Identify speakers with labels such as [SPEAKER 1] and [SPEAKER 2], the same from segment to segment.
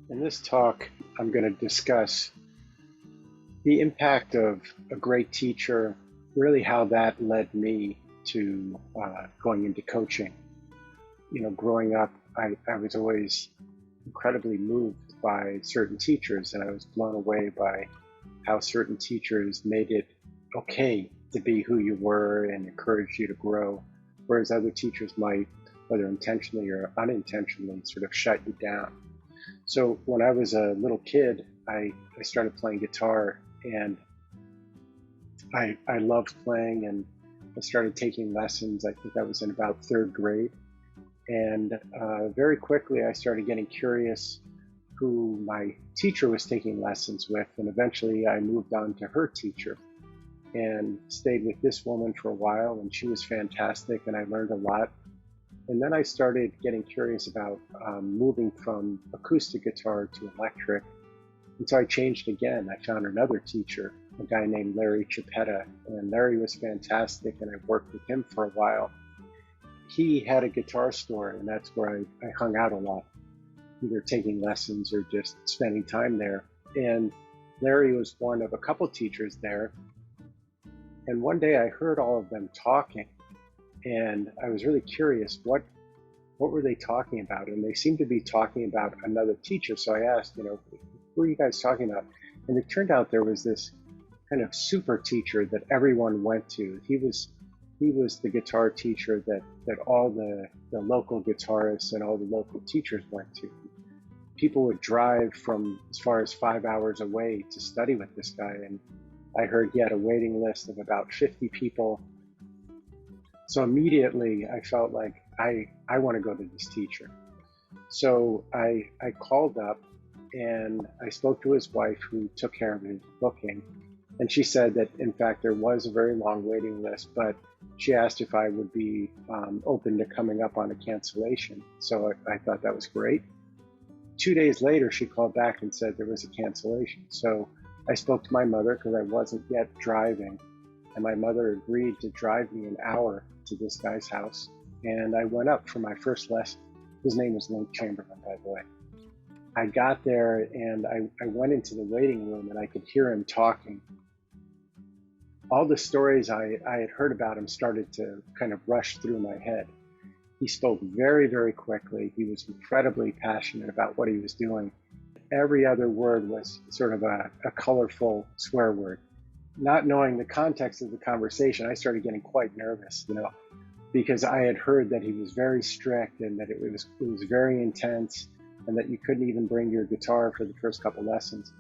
[SPEAKER 1] In this talk, I'm going to discuss the impact of a great teacher, really how that led me to going into coaching. Growing up, I was always incredibly moved by certain teachers, and I was blown away by how certain teachers made it okay to be who you were and encouraged you to grow, whereas other teachers might, whether intentionally or unintentionally, sort of shut you down. So when I was a little kid, I started playing guitar, and I loved playing, and I started taking lessons. I think I was in about third grade. And very quickly, I started getting curious who my teacher was taking lessons with. And eventually, I moved on to her teacher and stayed with this woman for a while. And she was fantastic, and I learned a lot. And then I started getting curious about moving from acoustic guitar to electric. And so I changed again. I found another teacher, a guy named Larry Chiappetta, and Larry was fantastic, and I worked with him for a while. He had a guitar store, and that's where I hung out a lot, either taking lessons or just spending time there. And Larry was one of a couple teachers there. And one day I heard all of them talking, and I was really curious, what were they talking about? And they seemed to be talking about another teacher. So I asked, who are you guys talking about? And it turned out there was this kind of super teacher that everyone went to. He was the guitar teacher that all the local guitarists and all the local teachers went to. People would drive from as far as 5 hours away to study with this guy. And I heard he had a waiting list of about 50 people. So immediately I felt like I want to go to this teacher. So I called up and I spoke to his wife, who took care of his booking. And she said that, in fact, there was a very long waiting list, but she asked if I would be open to coming up on a cancellation. So I thought that was great. 2 days later, she called back and said there was a cancellation. So I spoke to my mother because I wasn't yet driving. And my mother agreed to drive me an hour to this guy's house. And I went up for my first lesson. His name was Link Chamberlain, by the way. I got there and I went into the waiting room, and I could hear him talking. All the stories I had heard about him started to kind of rush through my head. He spoke very, very quickly. He was incredibly passionate about what he was doing. Every other word was sort of a colorful swear word. Not knowing the context of the conversation, I started getting quite nervous, because I had heard that he was very strict and that it was very intense, and that you couldn't even bring your guitar for the first couple lessons.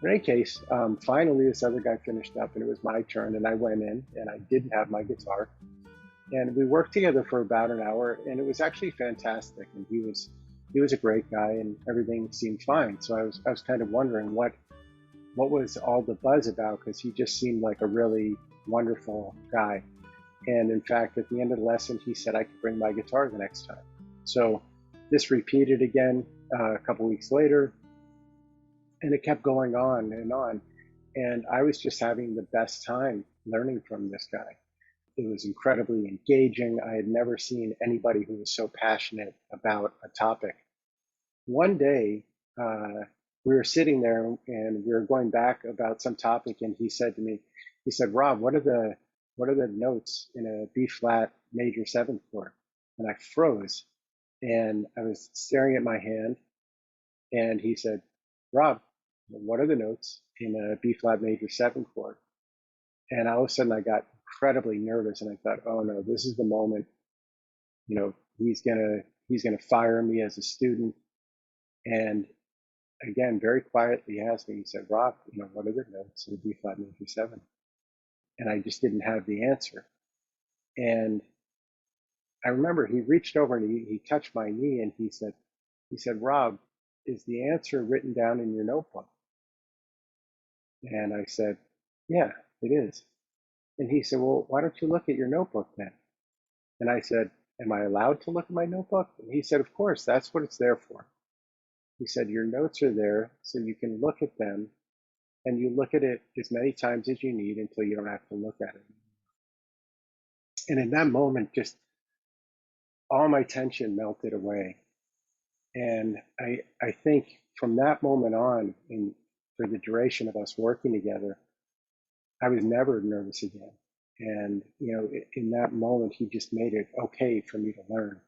[SPEAKER 1] In any case, finally this other guy finished up, and it was my turn, and I went in, and I didn't have my guitar. And we worked together for about an hour, and it was actually fantastic. And he was a great guy, and everything seemed fine. So I was kind of wondering what was all the buzz about, because he just seemed like a really wonderful guy. And in fact, at the end of the lesson, he said I could bring my guitar the next time. So this repeated again a couple weeks later, and it kept going on and on. And I was just having the best time learning from this guy. It was incredibly engaging. I had never seen anybody who was so passionate about a topic. One day, we were sitting there and we were going back about some topic, and he said to me, Rob, what are the notes in a B flat major 7th chord? And I froze, and I was staring at my hand, and he said, Rob, what are the notes in a B flat major 7th chord? And all of a sudden I got incredibly nervous, and I thought, oh no, this is the moment. He's gonna fire me as a student. And again, very quietly, he asked me, he said, Rob, what are the notes in a B flat major 7? And I just didn't have the answer. And I remember he reached over and he touched my knee, and he said, Rob, is the answer written down in your notebook? And I said, yeah, it is. And he said, well, why don't you look at your notebook then? And I said, am I allowed to look at my notebook? And he said, of course, that's what it's there for. He said, your notes are there so you can look at them, and you look at it as many times as you need until you don't have to look at it. And in that moment, just all my tension melted away. And I think from that moment on, and for the duration of us working together, I was never nervous again. And, in that moment, he just made it okay for me to learn.